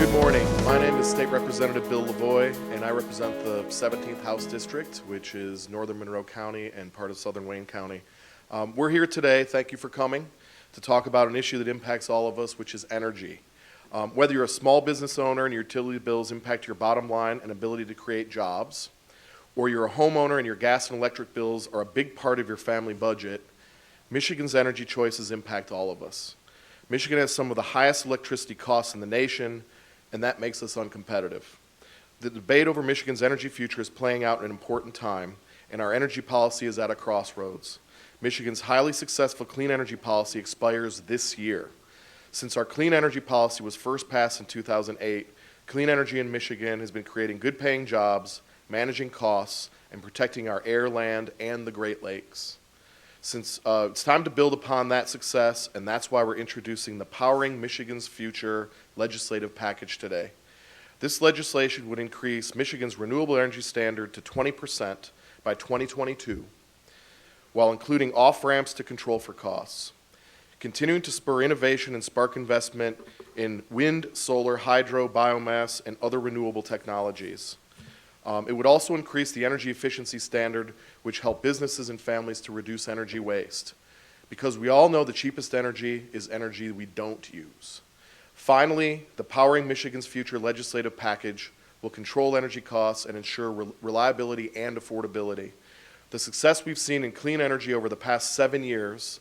Good morning. My name is State Representative Bill Lavoie, and I represent the 17th House District, which is northern Monroe County and part of southern Wayne County. We're here today, thank you for coming, to talk about an issue that impacts all of us, which is energy. Whether you're a small business owner and your utility bills impact your bottom line and ability to create jobs, or you're a homeowner and your gas and electric bills are a big part of your family budget, Michigan's energy choices impact all of us. Michigan has some of the highest electricity costs in the nation, and that makes us uncompetitive. The debate over Michigan's energy future is playing out at an important time, and our energy policy is at a crossroads. Michigan's highly successful clean energy policy expires this year. Since our clean energy policy was first passed in 2008, clean energy in Michigan has been creating good-paying jobs, managing costs, and protecting our air, land, and the Great Lakes. Since it's time to build upon that success, and that's why we're introducing the Powering Michigan's Future legislative package today. This legislation would increase Michigan's renewable energy standard to 20% by 2022, while including off-ramps to control for costs, continuing to spur innovation and spark investment in wind, solar, hydro, biomass, and other renewable technologies. It would also increase the energy efficiency standard, which help businesses and families to reduce energy waste. Because we all know the cheapest energy is energy we don't use. Finally, the Powering Michigan's Future legislative package will control energy costs and ensure reliability and affordability. The success we've seen in clean energy over the past 7 years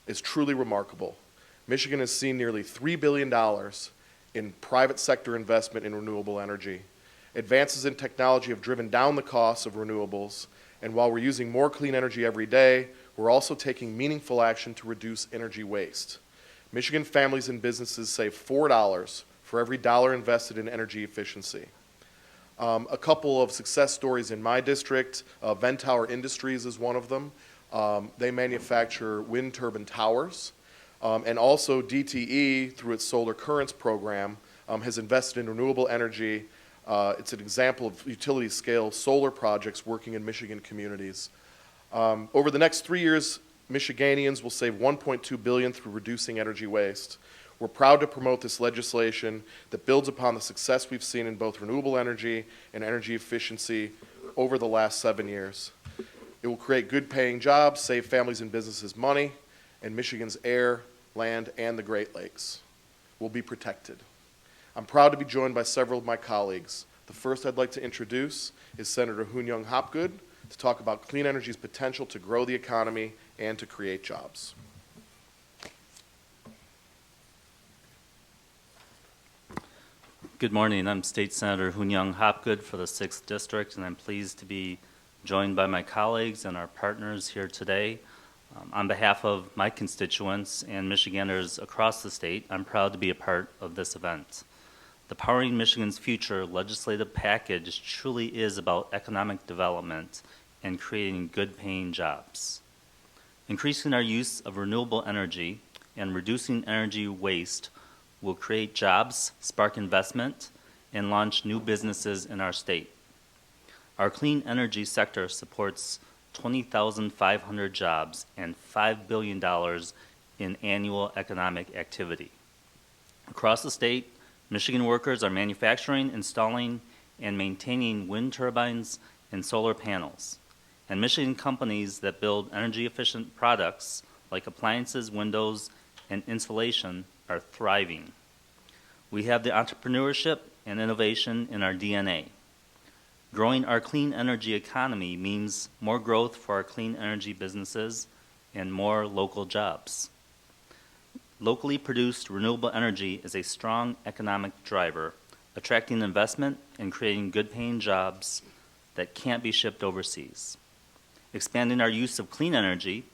is truly remarkable. Michigan has seen nearly $3 billion in private sector investment in renewable energy. Advances in technology have driven down the costs of renewables, and while we're using more clean energy every day, we're also taking meaningful action to reduce energy waste. Michigan families and businesses save $4 for every dollar invested in energy efficiency. A couple of success stories in my district, Ventower Industries is one of them. They manufacture wind turbine towers, and also DTE, through its Solar Currents program, has invested in renewable energy. It's an example of utility-scale solar projects working in Michigan communities. Over the next 3 years, Michiganians will save $1.2 billion through reducing energy waste. We're proud to promote this legislation that builds upon the success we've seen in both renewable energy and energy efficiency over the last 7 years. It will create good-paying jobs, save families and businesses money, and Michigan's air, land, and the Great Lakes will be protected. I'm proud to be joined by several of my colleagues. The first I'd like to introduce is Senator Hoon-Yung to talk about clean energy's potential to grow the economy and to create jobs. Good morning. I'm State Senator Hoon-Yung for the 6th District, and I'm pleased to be joined by my colleagues and our partners here today. On behalf of my constituents and Michiganders across the state, I'm proud to be a part of this event. The Powering Michigan's Future legislative package truly is about economic development and creating good-paying jobs. Increasing our use of renewable energy and reducing energy waste will create jobs, spark investment, and launch new businesses in our state. Our clean energy sector supports 20,500 jobs and $5 billion in annual economic activity. Across the state, Michigan workers are manufacturing, installing, and maintaining wind turbines and solar panels. And Michigan companies that build energy-efficient products like appliances, windows, and insulation are thriving. We have the entrepreneurship and innovation in our DNA. Growing our clean energy economy means more growth for our clean energy businesses and more local jobs. Locally produced renewable energy is a strong economic driver, attracting investment and creating good-paying jobs that can't be shipped overseas. Expanding our use of clean energy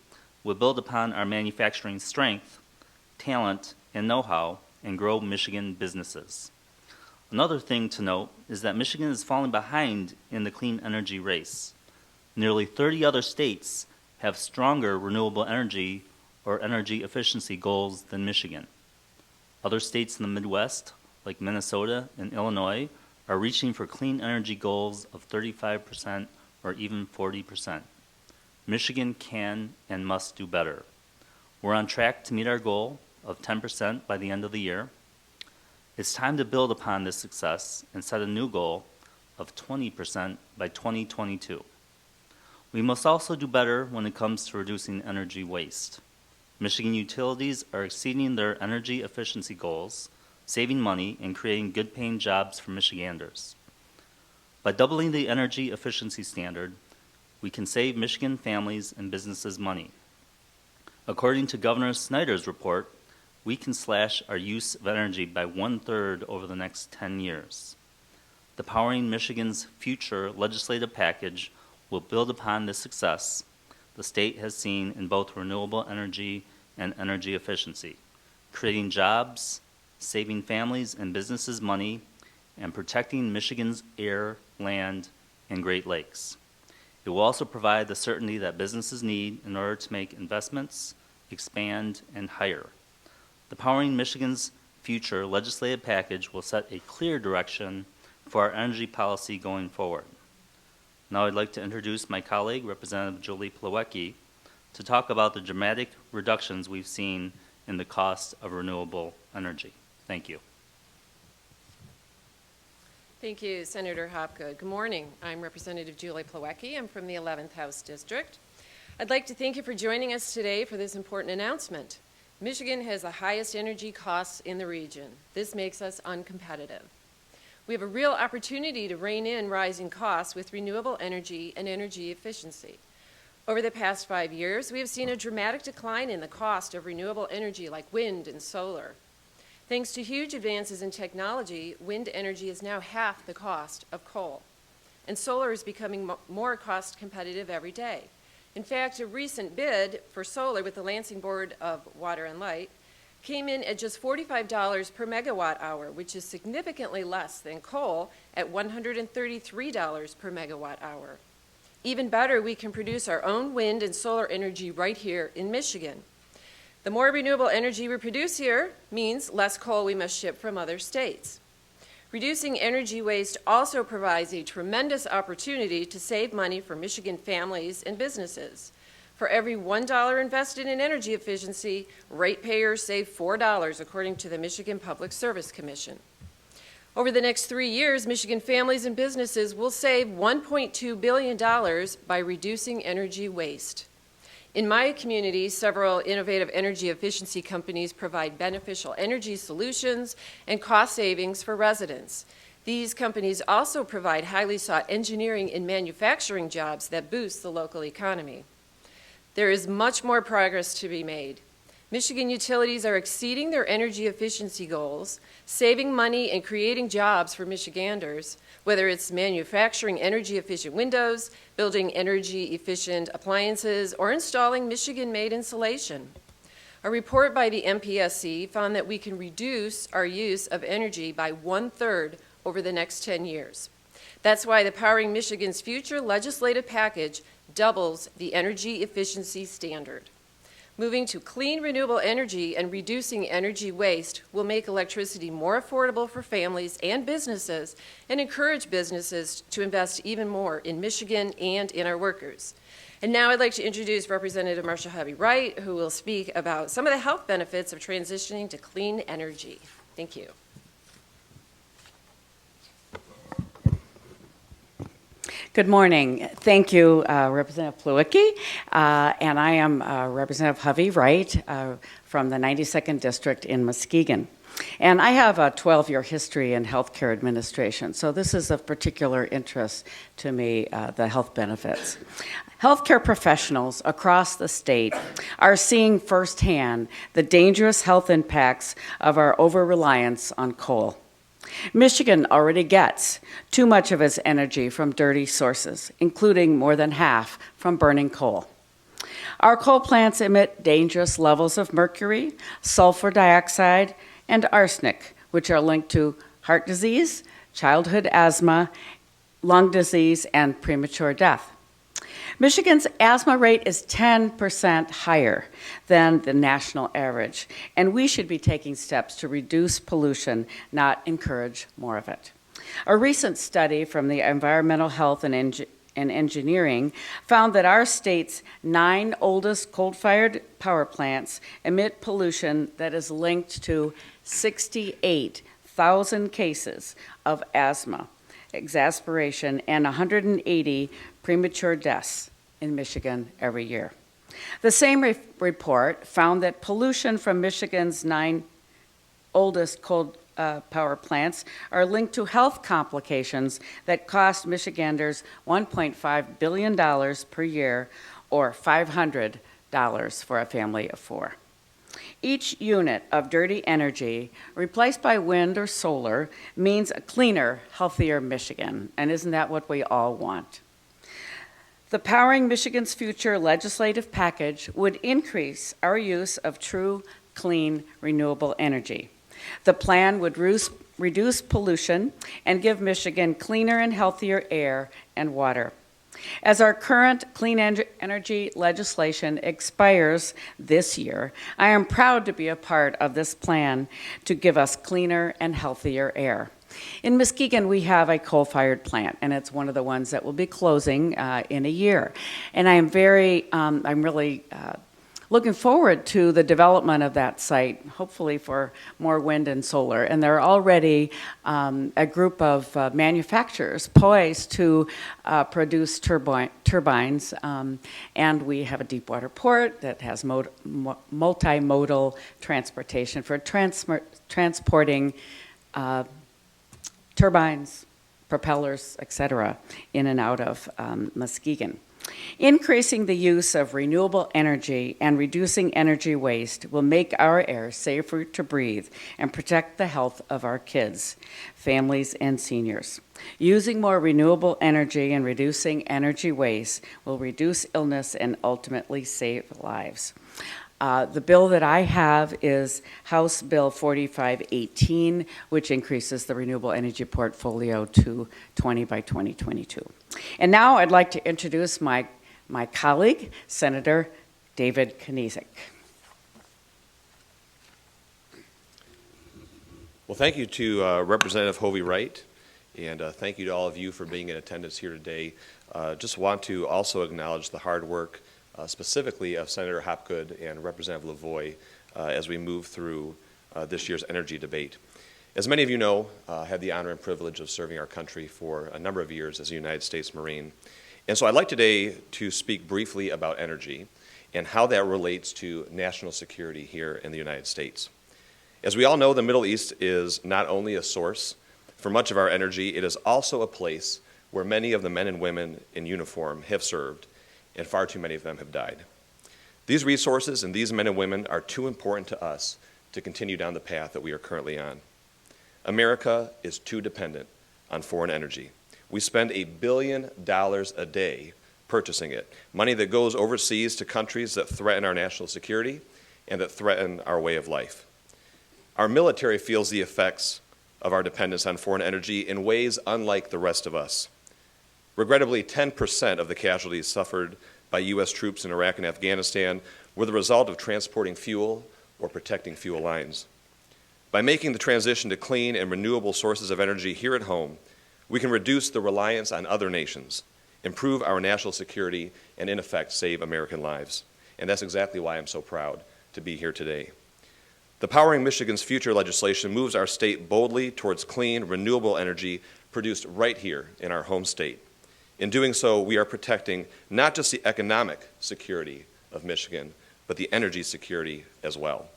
will build upon our manufacturing strength, talent, and know-how and grow Michigan businesses. Another thing to note is that Michigan is falling behind in the clean energy race. Nearly 30 other states have stronger renewable energy or energy efficiency goals than Michigan. Other states in the Midwest, like Minnesota and Illinois, are reaching for clean energy goals of 35% or even 40%. Michigan can and must do better. We're on track to meet our goal of 10% by the end of the year. It's time to build upon this success and set a new goal of 20% by 2022. We must also do better when it comes to reducing energy waste. Michigan utilities are exceeding their energy efficiency goals, saving money, and creating good-paying jobs for Michiganders. By doubling the energy efficiency standard, we can save Michigan families and businesses money. According to Governor Snyder's report, we can slash our use of energy by 1/3 over the next 10 years. The Powering Michigan's Future legislative package will build upon the success the state has seen in both renewable energy and energy efficiency, creating jobs, saving families and businesses money, and protecting Michigan's air, land, and Great Lakes. It will also provide the certainty that businesses need in order to make investments, expand, and hire. The Powering Michigan's Future legislative package will set a clear direction for our energy policy going forward. Now I'd like to introduce my colleague, Representative Julie Plawecki, to talk about the dramatic reductions we've seen in the cost of renewable energy. Thank you. Thank you, Senator Hopgood. Good morning. I'm Representative Julie Plawecki. I'm from the 11th House District. I'd like to thank you for joining us today for this important announcement. Michigan has the highest energy costs in the region. This makes us uncompetitive. We have a real opportunity to rein in rising costs with renewable energy and energy efficiency. Over the past 5 years, we have seen a dramatic decline in the cost of renewable energy like wind and solar. Thanks to huge advances in technology, wind energy is now half the cost of coal, and solar is becoming more cost competitive every day. In fact, a recent bid for solar with the Lansing Board of Water and Light came in at just $45 per megawatt hour, which is significantly less than coal at $133 per megawatt hour. Even better, we can produce our own wind and solar energy right here in Michigan. The more renewable energy we produce here means less coal we must ship from other states. Reducing energy waste also provides a tremendous opportunity to save money for Michigan families and businesses. For every $1 invested in energy efficiency, ratepayers save $4, according to the Michigan Public Service Commission. Over the next 3 years, Michigan families and businesses will save $1.2 billion by reducing energy waste. In my community, several innovative energy efficiency companies provide beneficial energy solutions and cost savings for residents. These companies also provide highly sought engineering and manufacturing jobs that boost the local economy. There is much more progress to be made. Michigan utilities are exceeding their energy efficiency goals, saving money and creating jobs for Michiganders, whether it's manufacturing energy-efficient windows, building energy-efficient appliances, or installing Michigan-made insulation. A report by the MPSC found that we can reduce our use of energy by 1/3 over the next 10 years. That's why the Powering Michigan's Future legislative package doubles the energy efficiency standard. Moving to clean, renewable energy and reducing energy waste will make electricity more affordable for families and businesses and encourage businesses to invest even more in Michigan and in our workers. And now I'd like to introduce Representative Marcia Hovey-Wright, who will speak about some of the health benefits of transitioning to clean energy. Thank you. Good morning. Thank you, Representative Plawecki, and I am Representative Hovey-Wright from the 92nd District in Muskegon. And I have a 12-year history in healthcare administration, so this is of particular interest to me, the health benefits. Healthcare professionals across the state are seeing firsthand the dangerous health impacts of our over-reliance on coal. Michigan already gets too much of its energy from dirty sources, including more than half from burning coal. Our coal plants emit dangerous levels of mercury, sulfur dioxide, and arsenic, which are linked to heart disease, childhood asthma, lung disease, and premature death. Michigan's asthma rate is 10% higher than the national average, and we should be taking steps to reduce pollution, not encourage more of it. A recent study from the Environmental Health and Engineering found that our state's 9 oldest coal-fired power plants emit pollution that is linked to 68 1,000 cases of asthma, exasperation, and 180 premature deaths in Michigan every year. The same report found that pollution from Michigan's 9 oldest coal power plants are linked to health complications that cost Michiganders $1.5 billion per year, or $500 for a family of 4. Each unit of dirty energy replaced by wind or solar means a cleaner, healthier Michigan, and isn't that what we all want? The Powering Michigan's Future legislative package would increase our use of true, clean, renewable energy. The plan would reduce pollution and give Michigan cleaner and healthier air and water. As our current clean energy legislation expires this year, I am proud to be a part of this plan to give us cleaner and healthier air. In Muskegon, we have a coal-fired plant, and it's one of the ones that will be closing in a year. And I'm really looking forward to the development of that site, hopefully for more wind and solar. And there are already a group of manufacturers poised to produce turbines. And we have a deep water port that has multimodal transportation for transporting turbines, propellers, etc., in and out of Muskegon. Increasing the use of renewable energy and reducing energy waste will make our air safer to breathe and protect the health of our kids, families, and seniors. Using more renewable energy and reducing energy waste will reduce illness and ultimately save lives. The bill that I have is House Bill 4518, which increases the renewable energy portfolio to 20 by 2022. And now I'd like to introduce my colleague, Senator David Kniezek. Well, thank you to Representative Hovey-Wright, and thank you to all of you for being in attendance here today. Just want to also acknowledge the hard work specifically of Senator Hopgood and Representative Lavoie as we move through this year's energy debate. As many of you know, I had the honor and privilege of serving our country for a number of years as a United States Marine. And so I'd like today to speak briefly about energy and how that relates to national security here in the United States. As we all know, the Middle East is not only a source for much of our energy, it is also a place where many of the men and women in uniform have served, and far too many of them have died. These resources and these men and women are too important to us to continue down the path that we are currently on. America is too dependent on foreign energy. We spend $1 billion a day purchasing it, money that goes overseas to countries that threaten our national security and that threaten our way of life. Our military feels the effects of our dependence on foreign energy in ways unlike the rest of us. Regrettably, 10% of the casualties suffered by U.S. troops in Iraq and Afghanistan were the result of transporting fuel or protecting fuel lines. By making the transition to clean and renewable sources of energy here at home, we can reduce the reliance on other nations, improve our national security, and in effect, save American lives. And that's exactly why I'm so proud to be here today. The Powering Michigan's Future legislation moves our state boldly towards clean, renewable energy produced right here in our home state. In doing so, we are protecting not just the economic security of Michigan, but the energy security as well.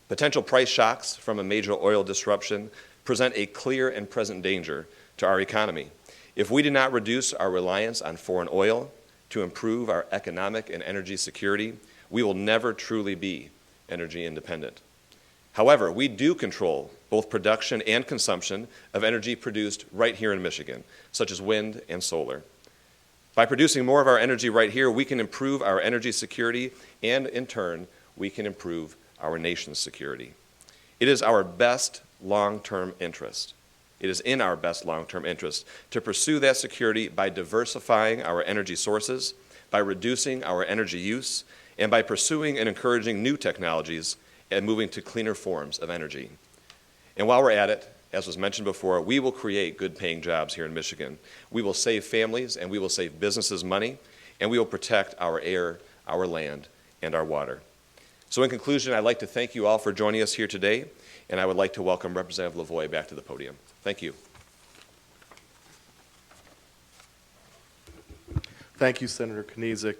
Potential price shocks from a major oil disruption present a clear and present danger to our economy. If we do not reduce our reliance on foreign oil to improve our economic and energy security, we will never truly be energy independent. However, we do control both production and consumption of energy produced right here in Michigan, such as wind and solar. By producing more of our energy right here, we can improve our energy security, and in turn, we can improve our nation's security. It is our best long-term interest. It is in our best long-term interest to pursue that security by diversifying our energy sources, by reducing our energy use, and by pursuing and encouraging new technologies and moving to cleaner forms of energy. And while we're at it, as was mentioned before, we will create good-paying jobs here in Michigan. We will save families and we will save businesses money, and we will protect our air, our land, and our water. So in conclusion, I'd like to thank you all for joining us here today, and I would like to welcome Representative Lavoie back to the podium. Thank you. Thank you, Senator Kniezek.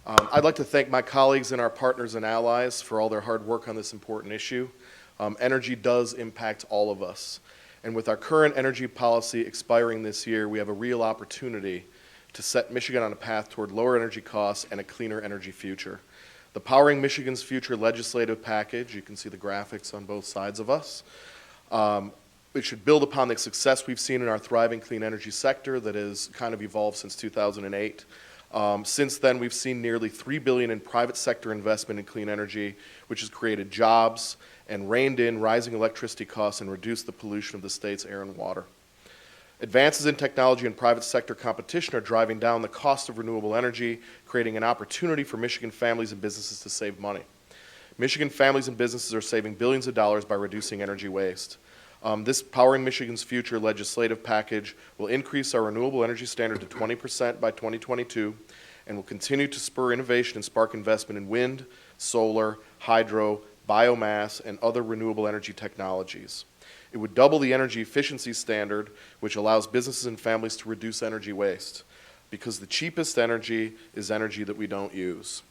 I'd like to thank my colleagues and our partners and allies for all their hard work on this important issue. Energy does impact all of us. And with our current energy policy expiring this year, we have a real opportunity to set Michigan on a path toward lower energy costs and a cleaner energy future. The Powering Michigan's Future legislative package, you can see the graphics on both sides of us, it should build upon the success we've seen in our thriving clean energy sector that has kind of evolved since 2008. Since then, we've seen nearly $3 billion in private sector investment in clean energy, which has created jobs and reined in rising electricity costs and reduced the pollution of the state's air and water. Advances in technology and private sector competition are driving down the cost of renewable energy, creating an opportunity for Michigan families and businesses to save money. Michigan families and businesses are saving billions of dollars by reducing energy waste. This Powering Michigan's Future legislative package will increase our renewable energy standard to 20% by 2022 and will continue to spur innovation and spark investment in wind, solar, hydro, biomass, and other renewable energy technologies. It would double the energy efficiency standard, which allows businesses and families to reduce energy waste, because the cheapest energy is energy that we don't use.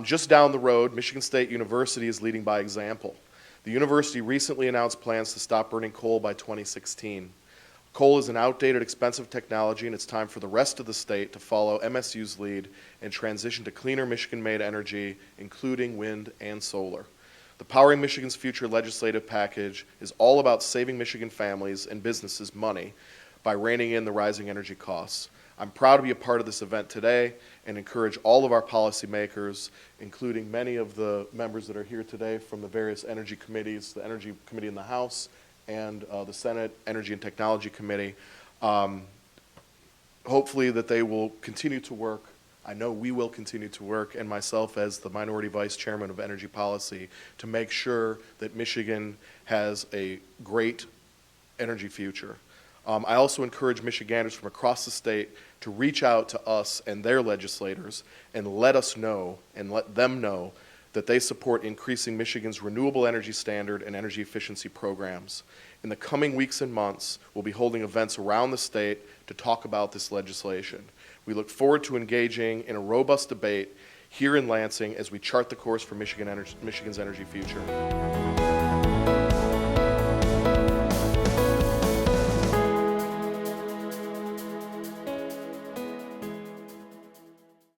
Just down the road, Michigan State University is leading by example. The university recently announced plans to stop burning coal by 2016. Coal is an outdated, expensive technology, and it's time for the rest of the state to follow MSU's lead and transition to cleaner Michigan-made energy, including wind and solar. The Powering Michigan's Future legislative package is all about saving Michigan families and businesses money by reining in the rising energy costs. I'm proud to be a part of this event today and encourage all of our policymakers, including many of the members that are here today from the various energy committees, the Energy Committee in the House and the Senate Energy and Technology Committee, hopefully that they will continue to work. I know we will continue to work, and myself as the Minority Vice Chairman of Energy Policy, to make sure that Michigan has a great energy future. I also encourage Michiganders from across the state to reach out to us and their legislators and let us know and let them know that they support increasing Michigan's renewable energy standard and energy efficiency programs. In the coming weeks and months, we'll be holding events around the state to talk about this legislation. We look forward to engaging in a robust debate here in Lansing as we chart the course for Michigan's energy future.